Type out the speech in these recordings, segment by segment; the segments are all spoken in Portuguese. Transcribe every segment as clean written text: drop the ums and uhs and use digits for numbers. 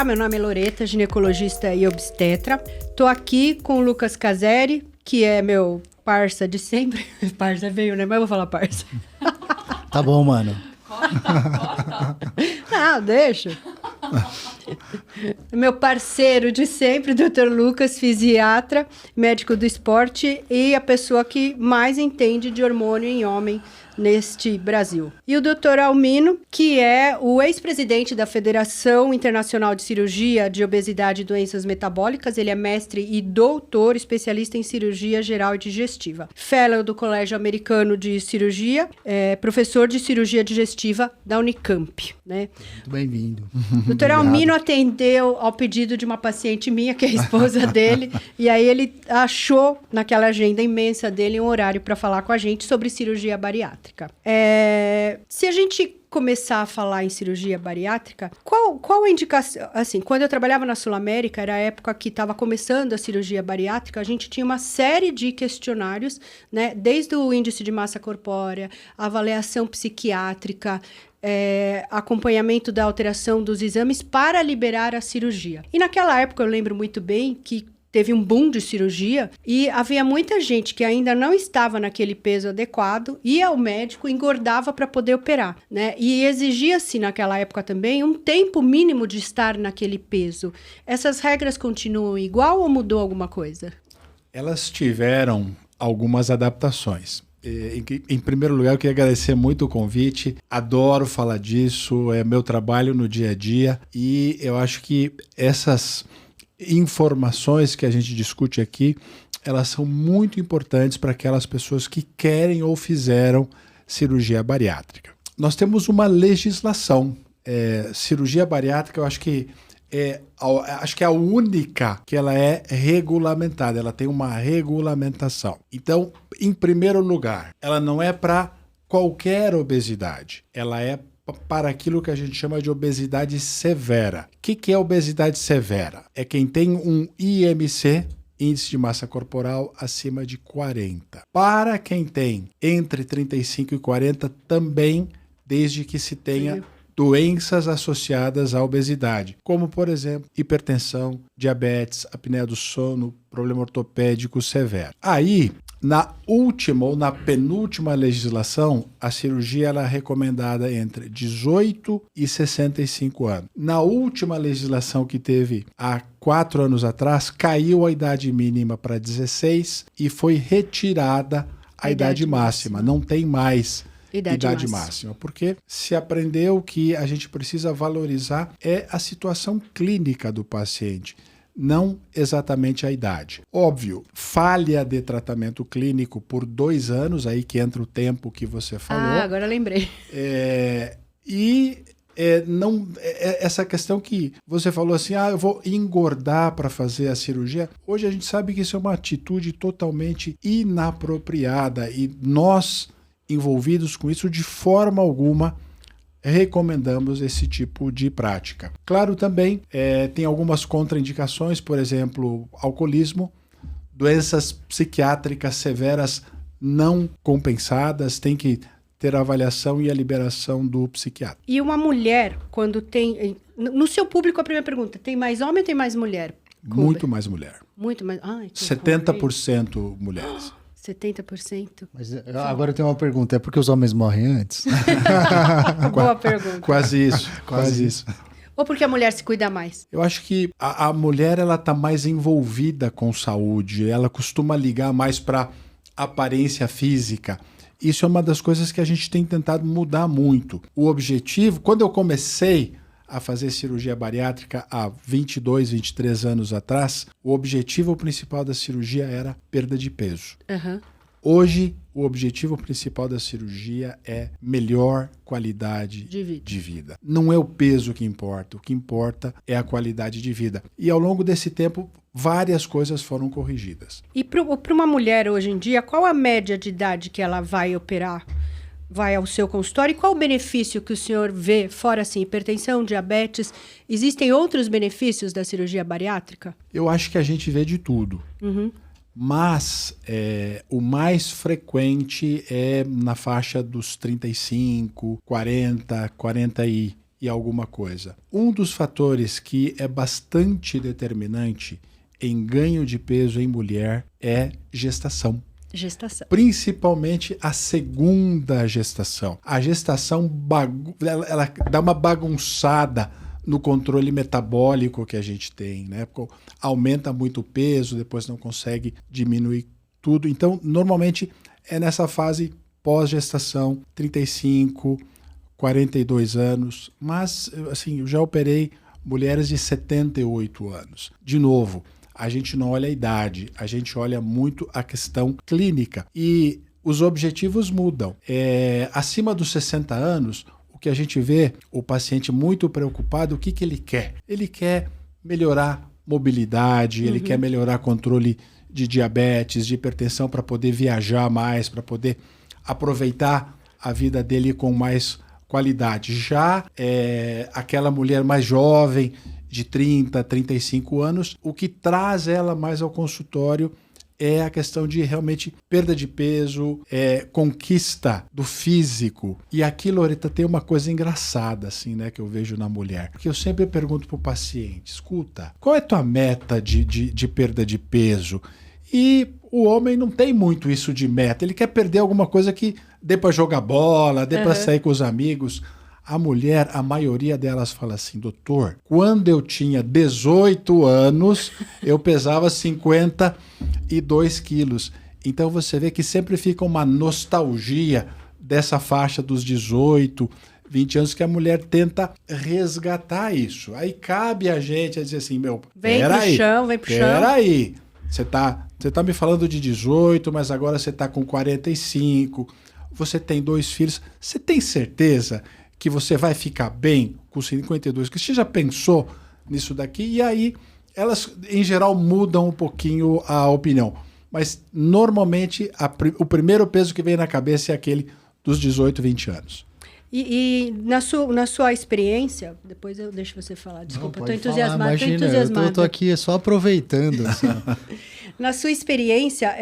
Meu nome é Loreta, ginecologista e obstetra. Tô aqui com o Lucas Caseri, que é meu parça de sempre. Parça veio, né? Mas eu vou falar parça. Tá bom, mano. Corta. Não, deixa. Meu parceiro de sempre, Dr. Lucas, fisiatra, médico do esporte e a pessoa que mais entende de hormônio em homem neste Brasil. E o Dr. Almino, que é o ex-presidente da Federação Internacional de Cirurgia de Obesidade e Doenças Metabólicas. Ele é mestre e doutor, especialista em cirurgia geral e digestiva. Fellow do Colégio Americano de Cirurgia, professor de cirurgia digestiva da Unicamp, né? Muito bem-vindo. Dr. Almino atendeu ao pedido de uma paciente minha, que é a esposa dele, e aí ele achou naquela agenda imensa dele um horário para falar com a gente sobre cirurgia bariátrica. Se a gente começar a falar em cirurgia bariátrica, qual a indicação? Assim, quando eu trabalhava na Sul América, era a época que estava começando a cirurgia bariátrica, a gente tinha uma série de questionários, né? Desde o índice de massa corpórea, avaliação psiquiátrica, acompanhamento da alteração dos exames para liberar a cirurgia. E naquela época eu lembro muito bem que teve um boom de cirurgia e havia muita gente que ainda não estava naquele peso adequado, ia ao médico, engordava para poder operar, né? E exigia-se naquela época também um tempo mínimo de estar naquele peso. Essas regras continuam igual ou mudou alguma coisa? Elas tiveram algumas adaptações. Em primeiro lugar, eu queria agradecer muito o convite. Adoro falar disso, é meu trabalho no dia a dia e eu acho que essas informações que a gente discute aqui, elas são muito importantes para aquelas pessoas que querem ou fizeram cirurgia bariátrica. Nós temos uma legislação. Cirurgia bariátrica, eu acho que é a única que ela é regulamentada, ela tem uma regulamentação. Então, em primeiro lugar, ela não é para qualquer obesidade, ela é para aquilo que a gente chama de obesidade severa. O que é obesidade severa? É quem tem um IMC, índice de massa corporal, acima de 40. Para quem tem entre 35 e 40, também, desde que se tenha doenças associadas à obesidade, como, por exemplo, hipertensão, diabetes, apneia do sono, problema ortopédico severo. Aí, na última ou na penúltima legislação, a cirurgia ela é recomendada entre 18 e 65 anos. Na última legislação que teve há 4 anos atrás, caiu a idade mínima para 16 e foi retirada a idade máxima. Não tem mais idade máxima, porque se aprendeu que a gente precisa valorizar a situação clínica do paciente, não exatamente a idade. Óbvio, falha de tratamento clínico por 2 anos, aí que entra o tempo que você falou. Agora lembrei. Essa questão que você falou assim, eu vou engordar para fazer a cirurgia. Hoje a gente sabe que isso é uma atitude totalmente inapropriada e nós, envolvidos com isso, de forma alguma recomendamos esse tipo de prática. Claro, também tem algumas contraindicações, por exemplo, alcoolismo, doenças psiquiátricas severas não compensadas, tem que ter a avaliação e a liberação do psiquiatra. E uma mulher, quando tem... No seu público, a primeira pergunta, tem mais homem ou tem mais mulher? Muito mais mulher. Muito mais... 70% mulheres. 70%. Mas agora eu tenho uma pergunta, é porque os homens morrem antes? Boa pergunta. Quase isso. Ou porque a mulher se cuida mais? Eu acho que a mulher ela tá mais envolvida com saúde, ela costuma ligar mais para aparência física. Isso é uma das coisas que a gente tem tentado mudar muito. O objetivo, quando eu comecei a fazer cirurgia bariátrica há 22, 23 anos atrás, o objetivo principal da cirurgia era perda de peso. Uhum. Hoje, o objetivo principal da cirurgia é melhor qualidade de vida. Não é o peso que importa, o que importa é a qualidade de vida. E ao longo desse tempo, várias coisas foram corrigidas. E para uma mulher hoje em dia, qual a média de idade que ela vai operar? Vai ao seu consultório, e qual o benefício que o senhor vê, fora assim, hipertensão, diabetes? Existem outros benefícios da cirurgia bariátrica? Eu acho que a gente vê de tudo. Uhum. Mas o mais frequente é na faixa dos 35, 40, 41 e alguma coisa. Um dos fatores que é bastante determinante em ganho de peso em mulher é gestação. Gestação. Principalmente a segunda gestação. A gestação ela dá uma bagunçada no controle metabólico que a gente tem, né? Aumenta muito o peso, depois não consegue diminuir tudo. Então, normalmente é nessa fase pós-gestação, 35, 42 anos. Mas, assim, eu já operei mulheres de 78 anos. De novo, a gente não olha a idade, a gente olha muito a questão clínica. E os objetivos mudam. Acima dos 60 anos, o que a gente vê, o paciente muito preocupado, o que ele quer? Ele quer melhorar mobilidade, ele quer melhorar controle de diabetes, de hipertensão, para poder viajar mais, para poder aproveitar a vida dele com mais qualidade. Já aquela mulher mais jovem, de 30, 35 anos, o que traz ela mais ao consultório é a questão de realmente perda de peso, conquista do físico. E aqui, Loreta, tem uma coisa engraçada, assim, né, que eu vejo na mulher. Porque eu sempre pergunto pro paciente, escuta, qual é a tua meta de perda de peso? E o homem não tem muito isso de meta. Ele quer perder alguma coisa que dê para jogar bola, dê para sair com os amigos. A mulher, a maioria delas fala assim, doutor, quando eu tinha 18 anos, eu pesava 52 quilos. Então você vê que sempre fica uma nostalgia dessa faixa dos 18, 20 anos, que a mulher tenta resgatar isso. Aí cabe a gente a dizer assim, vem pro chão. Peraí, você tá me falando de 18, mas agora você tá com 45, você tem 2 filhos, você tem certeza que você vai ficar bem com 52, que você já pensou nisso daqui? E aí, elas, em geral, mudam um pouquinho a opinião. Mas, normalmente, o primeiro peso que vem na cabeça é aquele dos 18, 20 anos. E na sua experiência, depois eu deixo você falar, desculpa, eu tô entusiasmada. Imagina, eu tô aqui só aproveitando. Assim. Na sua experiência,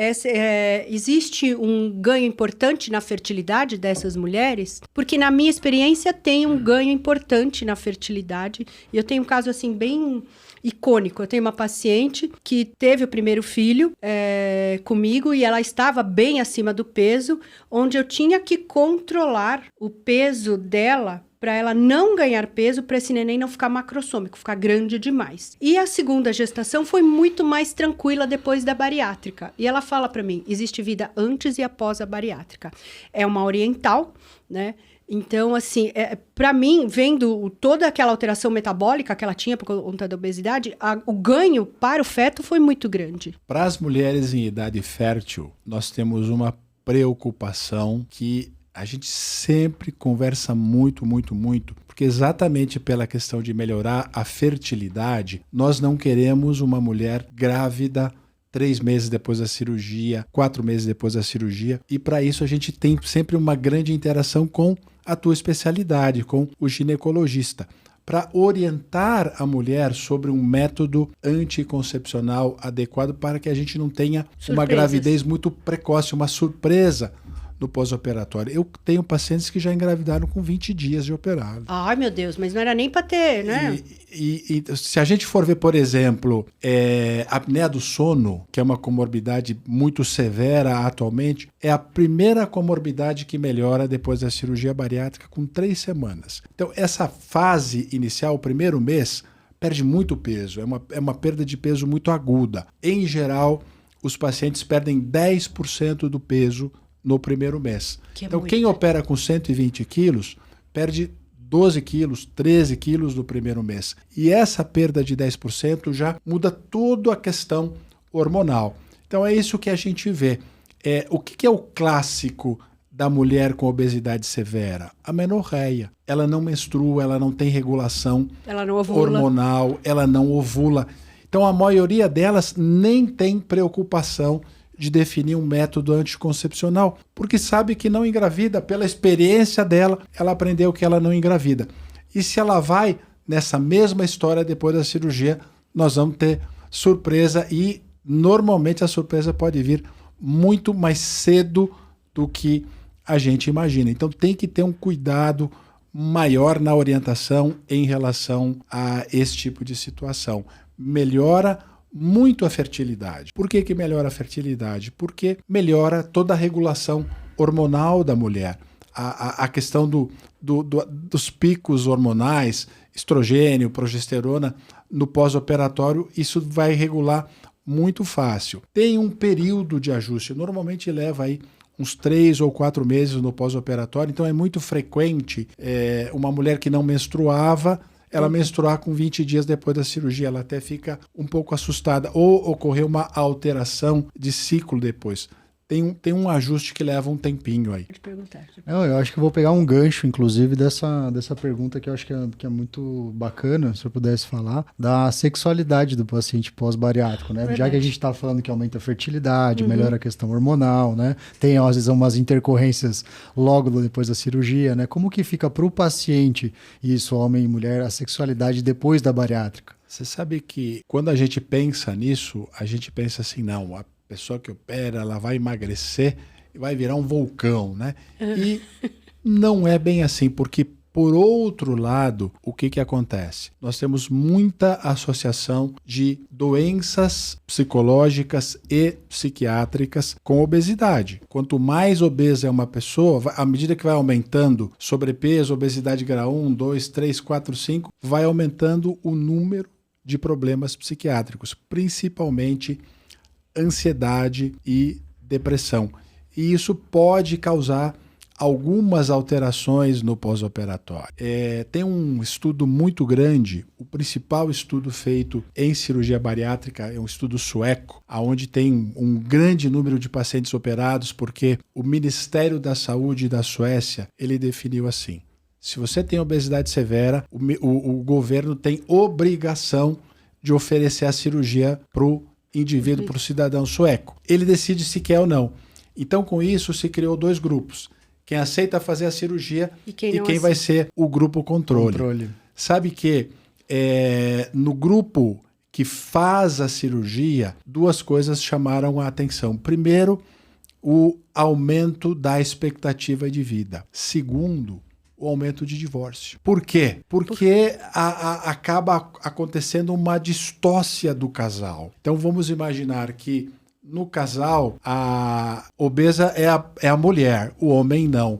existe um ganho importante na fertilidade dessas mulheres? Porque na minha experiência tem um ganho importante na fertilidade. E eu tenho um caso assim bem icônico. Eu tenho uma paciente que teve o primeiro filho comigo e ela estava bem acima do peso, onde eu tinha que controlar o peso dela para ela não ganhar peso, para esse neném não ficar macrossômico, ficar grande demais. E a segunda gestação foi muito mais tranquila depois da bariátrica. E ela fala para mim, existe vida antes e após a bariátrica. É uma oriental, né? Então, assim, para mim, vendo toda aquela alteração metabólica que ela tinha por conta da obesidade, o ganho para o feto foi muito grande. Para as mulheres em idade fértil, nós temos uma preocupação que a gente sempre conversa muito, porque exatamente pela questão de melhorar a fertilidade, nós não queremos uma mulher grávida 3 meses depois da cirurgia, 4 meses depois da cirurgia, e para isso a gente tem sempre uma grande interação com a tua especialidade, com o ginecologista, para orientar a mulher sobre um método anticoncepcional adequado para que a gente não tenha uma gravidez muito precoce, uma surpresa no pós-operatório. Eu tenho pacientes que já engravidaram com 20 dias de operado. Ai, meu Deus, mas não era nem para ter, né? E se a gente for ver, por exemplo, a apneia do sono, que é uma comorbidade muito severa atualmente, é a primeira comorbidade que melhora depois da cirurgia bariátrica com 3 semanas. Então, essa fase inicial, o primeiro mês, perde muito peso. É uma perda de peso muito aguda. Em geral, os pacientes perdem 10% do peso no primeiro mês. Então, quem opera com 120 quilos, perde 12 quilos, 13 quilos no primeiro mês. E essa perda de 10% já muda toda a questão hormonal. Então, é isso que a gente vê. O que é o clássico da mulher com obesidade severa? A menorreia. Ela não menstrua, ela não tem regulação hormonal, ela não ovula. Então, a maioria delas nem tem preocupação de definir um método anticoncepcional, porque sabe que não engravida. Pela experiência dela, ela aprendeu que ela não engravida. E se ela vai nessa mesma história depois da cirurgia, nós vamos ter surpresa, e normalmente a surpresa pode vir muito mais cedo do que a gente imagina. Então tem que ter um cuidado maior na orientação em relação a esse tipo de situação. Melhora muito a fertilidade. Por que melhora a fertilidade? Porque melhora toda a regulação hormonal da mulher. A questão dos picos hormonais, estrogênio, progesterona, no pós-operatório, isso vai regular muito fácil. Tem um período de ajuste, normalmente leva aí uns 3 ou 4 meses no pós-operatório, então é muito frequente uma mulher que não menstruava, ela menstruar com 20 dias depois da cirurgia, ela até fica um pouco assustada, ou ocorreu uma alteração de ciclo depois. Tem um ajuste que leva um tempinho aí. Eu acho que eu vou pegar um gancho, inclusive, dessa pergunta que eu acho que é muito bacana, se eu pudesse falar, da sexualidade do paciente pós-bariátrico, né? Já que a gente está falando que aumenta a fertilidade, melhora a questão hormonal, né? Tem, às vezes, umas intercorrências logo depois da cirurgia, né? Como que fica para o paciente, isso, homem e mulher, a sexualidade depois da bariátrica? Você sabe que quando a gente pensa nisso, a gente pensa assim, não, a pessoa que opera, ela vai emagrecer e vai virar um vulcão, né? E não é bem assim, porque, por outro lado, o que acontece? Nós temos muita associação de doenças psicológicas e psiquiátricas com obesidade. Quanto mais obesa é uma pessoa, à medida que vai aumentando sobrepeso, obesidade grau 1, 2, 3, 4, 5, vai aumentando o número de problemas psiquiátricos, principalmente ansiedade e depressão. E isso pode causar algumas alterações no pós-operatório. Tem um estudo muito grande, o principal estudo feito em cirurgia bariátrica é um estudo sueco, onde tem um grande número de pacientes operados, porque o Ministério da Saúde da Suécia, ele definiu assim: se você tem obesidade severa, o governo tem obrigação de oferecer a cirurgia para o indivíduo, para o cidadão sueco. Ele decide se quer ou não. Então, com isso, se criou 2 grupos. Quem aceita fazer a cirurgia e quem vai ser o grupo controle. Sabe que no grupo que faz a cirurgia, 2 coisas chamaram a atenção. Primeiro, o aumento da expectativa de vida. Segundo, o aumento de divórcio. Por quê? Porque acaba acontecendo uma distócia do casal. Então vamos imaginar que no casal a obesa é a mulher, o homem não.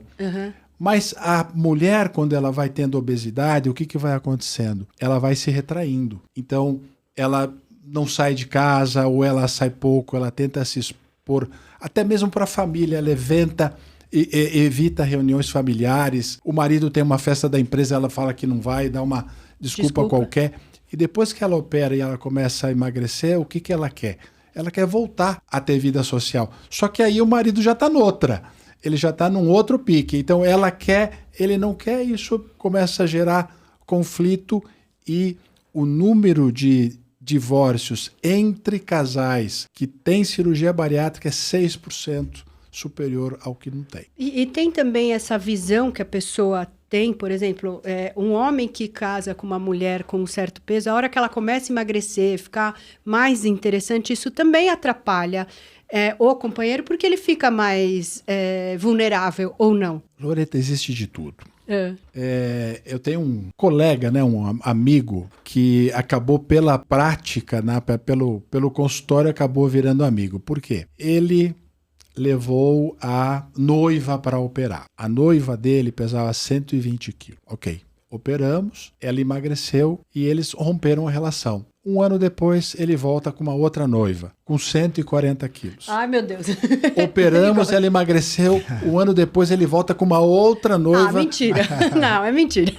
Mas a mulher, quando ela vai tendo obesidade, o que vai acontecendo? Ela vai se retraindo. Então ela não sai de casa, ou ela sai pouco, ela tenta se expor, até mesmo para a família, ela evita reuniões familiares. O marido tem uma festa da empresa, ela fala que não vai, dá uma desculpa qualquer. E depois que ela opera e ela começa a emagrecer, o que ela quer? Ela quer voltar a ter vida social. Só que aí o marido já está noutra. Ele já está num outro pique. Então ela quer, ele não quer, isso começa a gerar conflito, e o número de divórcios entre casais que têm cirurgia bariátrica é 6% superior ao que não tem. E tem também essa visão que a pessoa tem, por exemplo, um homem que casa com uma mulher com um certo peso, a hora que ela começa a emagrecer, ficar mais interessante, isso também atrapalha o companheiro, porque ele fica mais vulnerável, ou não? Loreta, existe de tudo. Eu tenho um colega, né, um amigo, que acabou pela prática, né, pelo consultório, acabou virando amigo. Por quê? Ele levou a noiva para operar. A noiva dele pesava 120 quilos. Ok, operamos, ela emagreceu e eles romperam a relação. 1 ano depois, ele volta com uma outra noiva, com 140 quilos. Ai, meu Deus. Operamos, ela emagreceu. 1 ano depois, ele volta com uma outra noiva. Ah, mentira. Não, é mentira.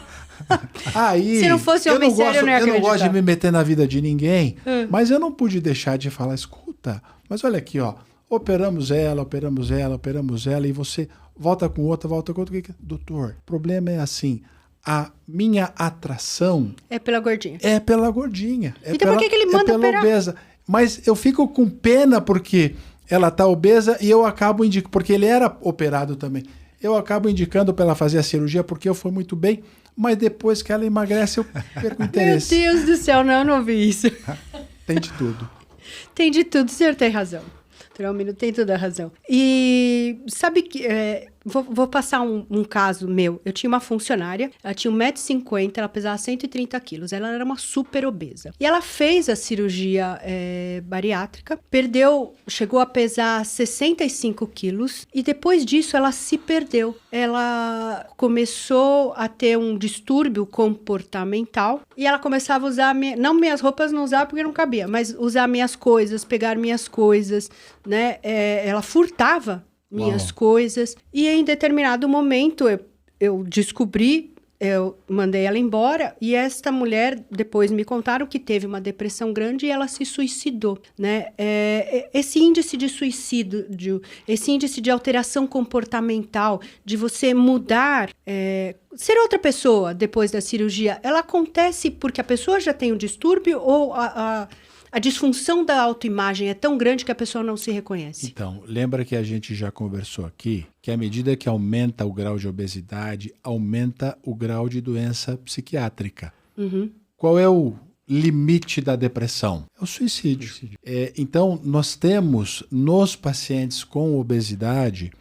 Aí, se não fosse homem sério, eu não ia acreditar. Eu não gosto de me meter na vida de ninguém, mas eu não pude deixar de falar, escuta, mas olha aqui, ó. Operamos ela, e você volta com outra. Doutor, o problema é assim, a minha atração... É pela gordinha. Então por que ele manda operar? Obesa. Mas eu fico com pena porque ela tá obesa e eu acabo indicando, porque ele era operado também, eu acabo indicando para ela fazer a cirurgia porque eu fui muito bem, mas depois que ela emagrece eu perco o interesse. Meu Deus do céu, não ouvi isso. Tem de tudo. O senhor tem razão. Tem toda a razão. E sabe que Vou passar um caso meu. Eu tinha uma funcionária, ela tinha 1,50 m, ela pesava 130 quilos. Ela era uma super obesa. E ela fez a cirurgia bariátrica, chegou a pesar 65 quilos e depois disso ela se perdeu. Ela começou a ter um distúrbio comportamental e ela começava a usar, não minhas roupas, não usava porque não cabia, mas usar minhas coisas, pegar minhas coisas, né? Ela furtava minhas coisas. E em determinado momento eu descobri, eu mandei ela embora e esta mulher depois me contaram que teve uma depressão grande e ela se suicidou, né? Esse índice de suicídio, esse índice de alteração comportamental, de você mudar, ser outra pessoa depois da cirurgia, ela acontece porque a pessoa já tem um distúrbio ou a disfunção da autoimagem é tão grande que a pessoa não se reconhece? Então, lembra que a gente já conversou aqui que à medida que aumenta o grau de obesidade, aumenta o grau de doença psiquiátrica. Uhum. Qual é o limite da depressão? É o suicídio. Então, nós temos nos pacientes com obesidade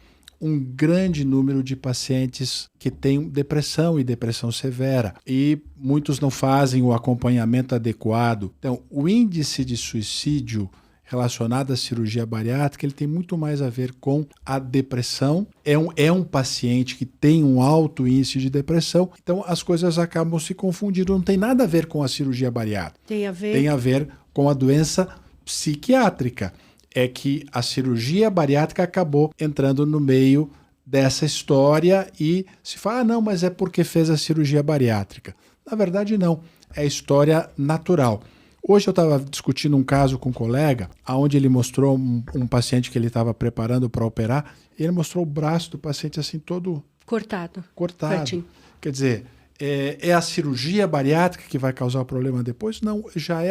um grande número de pacientes que têm depressão e depressão severa e muitos não fazem o acompanhamento adequado. Então, o índice de suicídio relacionado à cirurgia bariátrica, ele tem muito mais a ver com a depressão. É um paciente que tem um alto índice de depressão, então as coisas acabam se confundindo. Não tem nada a ver com a cirurgia bariátrica. Tem a ver com a doença psiquiátrica. É que a cirurgia bariátrica acabou entrando no meio dessa história e se fala, não, mas é porque fez a cirurgia bariátrica. Na verdade, não. É história natural. Hoje eu estava discutindo um caso com um colega, onde ele mostrou um paciente que ele estava preparando para operar, e ele mostrou o braço do paciente assim todo... Cortado. Cutting. Quer dizer, é a cirurgia bariátrica que vai causar o problema depois? Não,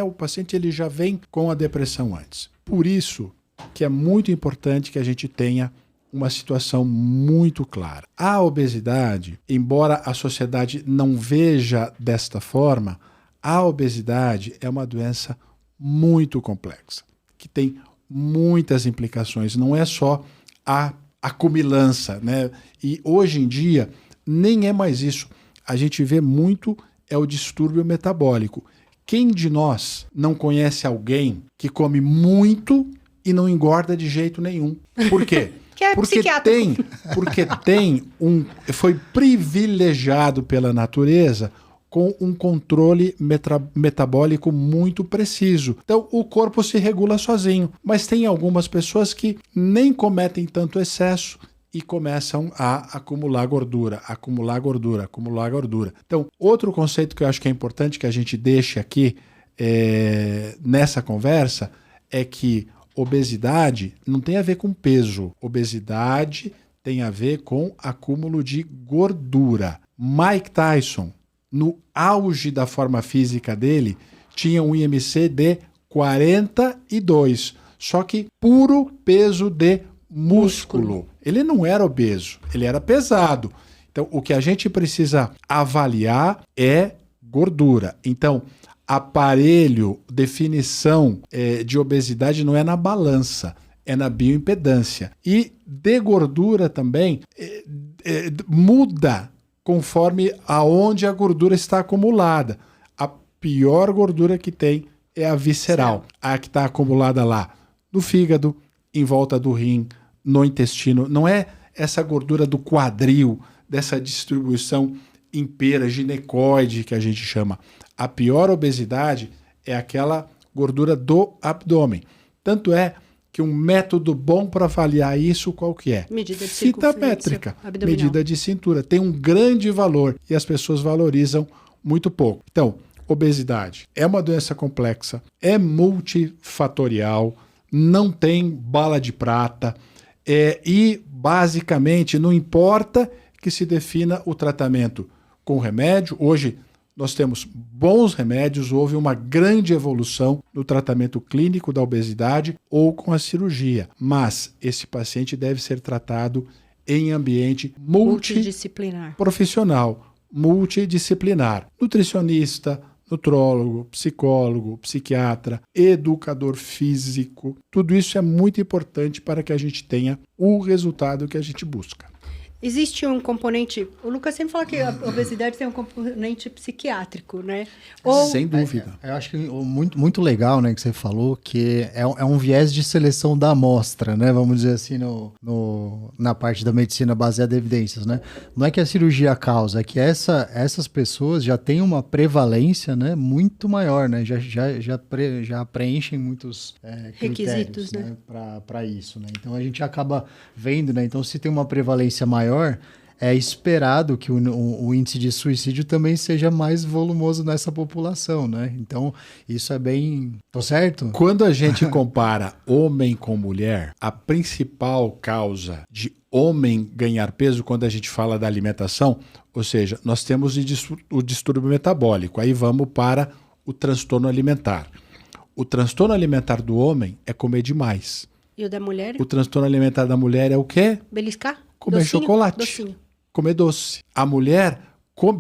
o paciente ele já vem com a depressão antes. Por isso que é muito importante que a gente tenha uma situação muito clara. A obesidade, embora a sociedade não veja desta forma, a obesidade é uma doença muito complexa, que tem muitas implicações, não é só a acumilança, né? E hoje em dia nem é mais isso. A gente vê muito o distúrbio metabólico. Quem de nós não conhece alguém que come muito e não engorda de jeito nenhum? Por quê? Foi privilegiado pela natureza com um controle metabólico muito preciso. Então, o corpo se regula sozinho. Mas tem algumas pessoas que nem cometem tanto excesso e começam a acumular gordura. Então, outro conceito que eu acho que é importante que a gente deixe aqui nessa conversa é que obesidade não tem a ver com peso. Obesidade tem a ver com acúmulo de gordura. Mike Tyson, no auge da forma física dele, tinha um IMC de 42, só que puro peso de músculo. Ele não era obeso, ele era pesado. Então, o que a gente precisa avaliar é gordura. Então, aparelho, definição de obesidade não é na balança, é na bioimpedância. E de gordura também muda conforme aonde a gordura está acumulada. A pior gordura que tem é a visceral, a que está acumulada lá no fígado, em volta do rim, no intestino. Não é essa gordura do quadril, dessa distribuição impera, ginecoide, que a gente chama. A pior obesidade é aquela gordura do abdômen. Tanto é que um método bom para avaliar isso, qual que é? Medida de fita métrica, medida de cintura. Tem um grande valor e as pessoas valorizam muito pouco. Então, obesidade é uma doença complexa, é multifatorial, não tem bala de prata e, basicamente, não importa que se defina o tratamento com remédio. Hoje, nós temos bons remédios, houve uma grande evolução no tratamento clínico da obesidade ou com a cirurgia. Mas esse paciente deve ser tratado em ambiente multidisciplinar, profissional, multidisciplinar. Nutricionista, nutrólogo, psicólogo, psiquiatra, educador físico. Tudo isso é muito importante para que a gente tenha o resultado que a gente busca. Existe um componente... O Lucas sempre fala que a obesidade tem um componente psiquiátrico, né? Sem dúvida. Eu acho que muito legal, né, que você falou, que é um viés de seleção da amostra, né? Vamos dizer assim, na parte da medicina baseada em evidências, né? Não é que a cirurgia causa, é que essas pessoas já têm uma prevalência, né, muito maior, né? Já preenchem muitos requisitos, né? Para isso, né? Então a gente acaba vendo, né? Então se tem uma prevalência maior, é esperado que o índice de suicídio também seja mais volumoso nessa população, né? Então, isso é bem... Tô certo? Quando a gente compara homem com mulher, a principal causa de homem ganhar peso, quando a gente fala da alimentação, ou seja, nós temos o distúrbio metabólico, aí vamos para o transtorno alimentar. O transtorno alimentar do homem é comer demais. E o da mulher? O transtorno alimentar da mulher é o quê? Beliscar? Comer chocolate. Docinho. Comer doce. A mulher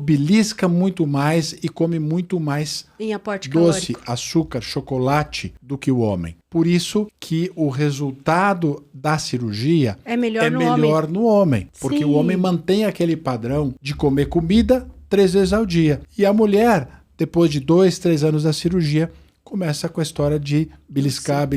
belisca muito mais e come muito mais em aporte doce, calórico, açúcar, chocolate do que o homem. Por isso que o resultado da cirurgia é melhor no homem. Porque Sim. o homem mantém aquele padrão de comer comida 3 vezes ao dia. E a mulher, depois de 2, 3 anos da cirurgia, começa com a história de beliscar,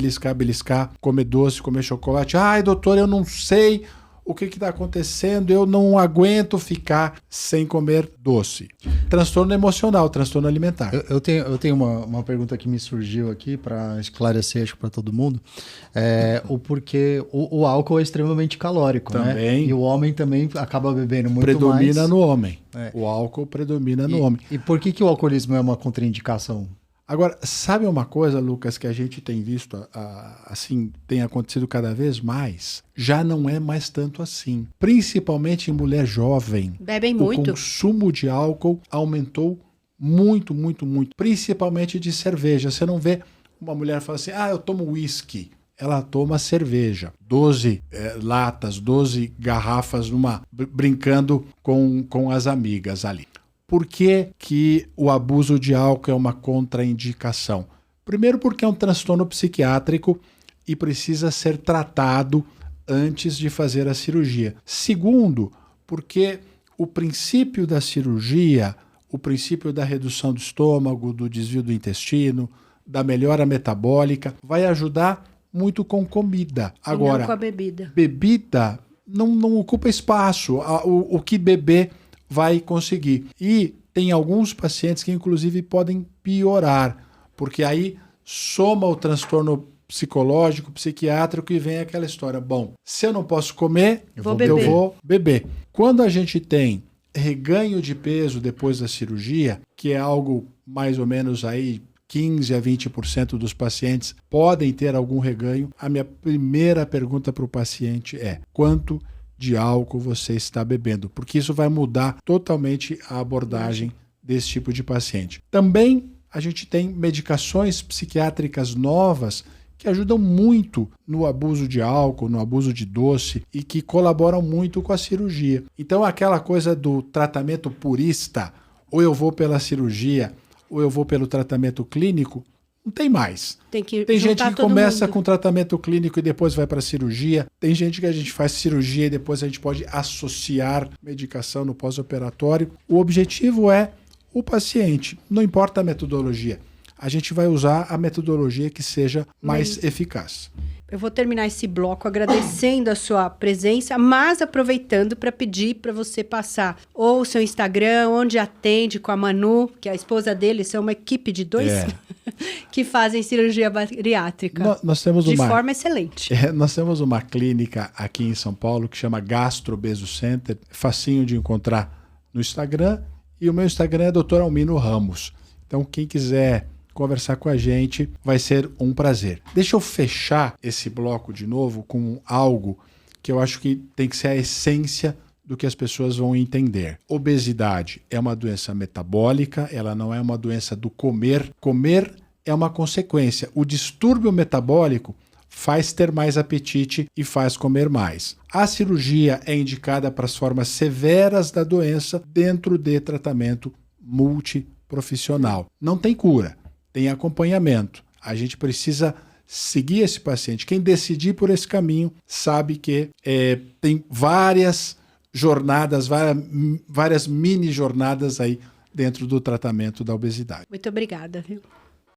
comer doce, comer chocolate. Ai, doutor, eu não sei o que está acontecendo, eu não aguento ficar sem comer doce. Transtorno emocional, transtorno alimentar. Eu tenho uma pergunta que me surgiu aqui para esclarecer, acho que para todo mundo. O porquê o álcool é extremamente calórico, também, né? E o homem também acaba bebendo muito predomina mais. No homem. O álcool predomina no homem. E por que o alcoolismo é uma contraindicação? Agora, sabe uma coisa, Lucas, que a gente tem visto, assim, tem acontecido cada vez mais? Já não é mais tanto assim. Principalmente em mulher jovem. Bebem muito. O consumo de álcool aumentou muito. Principalmente de cerveja. Você não vê uma mulher falar assim, eu tomo uísque. Ela toma cerveja. 12 latas, 12 garrafas brincando com as amigas ali. Por que o abuso de álcool é uma contraindicação? Primeiro, porque é um transtorno psiquiátrico e precisa ser tratado antes de fazer a cirurgia. Segundo, porque o princípio da cirurgia, o princípio da redução do estômago, do desvio do intestino, da melhora metabólica, vai ajudar muito com comida. Agora, não com a bebida. Bebida não ocupa espaço. O que beber vai conseguir. E tem alguns pacientes que, inclusive, podem piorar, porque aí soma o transtorno psicológico, psiquiátrico e vem aquela história. Bom, se eu não posso comer, eu vou beber. Quando a gente tem reganho de peso depois da cirurgia, que é algo mais ou menos aí 15 a 20% dos pacientes podem ter algum reganho, a minha primeira pergunta para o paciente é: quanto de álcool você está bebendo? Porque isso vai mudar totalmente a abordagem desse tipo de paciente. Também a gente tem medicações psiquiátricas novas que ajudam muito no abuso de álcool, no abuso de doce e que colaboram muito com a cirurgia. Então aquela coisa do tratamento purista, ou eu vou pela cirurgia, ou eu vou pelo tratamento clínico, não tem mais. Tem gente que começa com tratamento clínico e depois vai para a cirurgia. Tem gente que a gente faz cirurgia e depois a gente pode associar medicação no pós-operatório. O objetivo é o paciente, não importa a metodologia. A gente vai usar a metodologia que seja mais eficaz. Eu vou terminar esse bloco agradecendo a sua presença, mas aproveitando para pedir para você passar ou o seu Instagram, onde atende com a Manu, que é a esposa dele, são uma equipe de 2 que fazem cirurgia bariátrica. Nós temos de forma excelente. Nós temos uma clínica aqui em São Paulo que chama Gastro Obeso Center, facinho de encontrar no Instagram, e o meu Instagram é Dr. Almino Ramos. Então, quem quiser conversar com a gente, vai ser um prazer. Deixa eu fechar esse bloco de novo com algo que eu acho que tem que ser a essência do que as pessoas vão entender. Obesidade é uma doença metabólica, ela não é uma doença do comer. Comer é uma consequência. O distúrbio metabólico faz ter mais apetite e faz comer mais. A cirurgia é indicada para as formas severas da doença dentro de tratamento multiprofissional. Não tem cura. Tem acompanhamento. A gente precisa seguir esse paciente. Quem decidir por esse caminho sabe que tem várias jornadas, várias mini jornadas aí dentro do tratamento da obesidade. Muito obrigada, viu?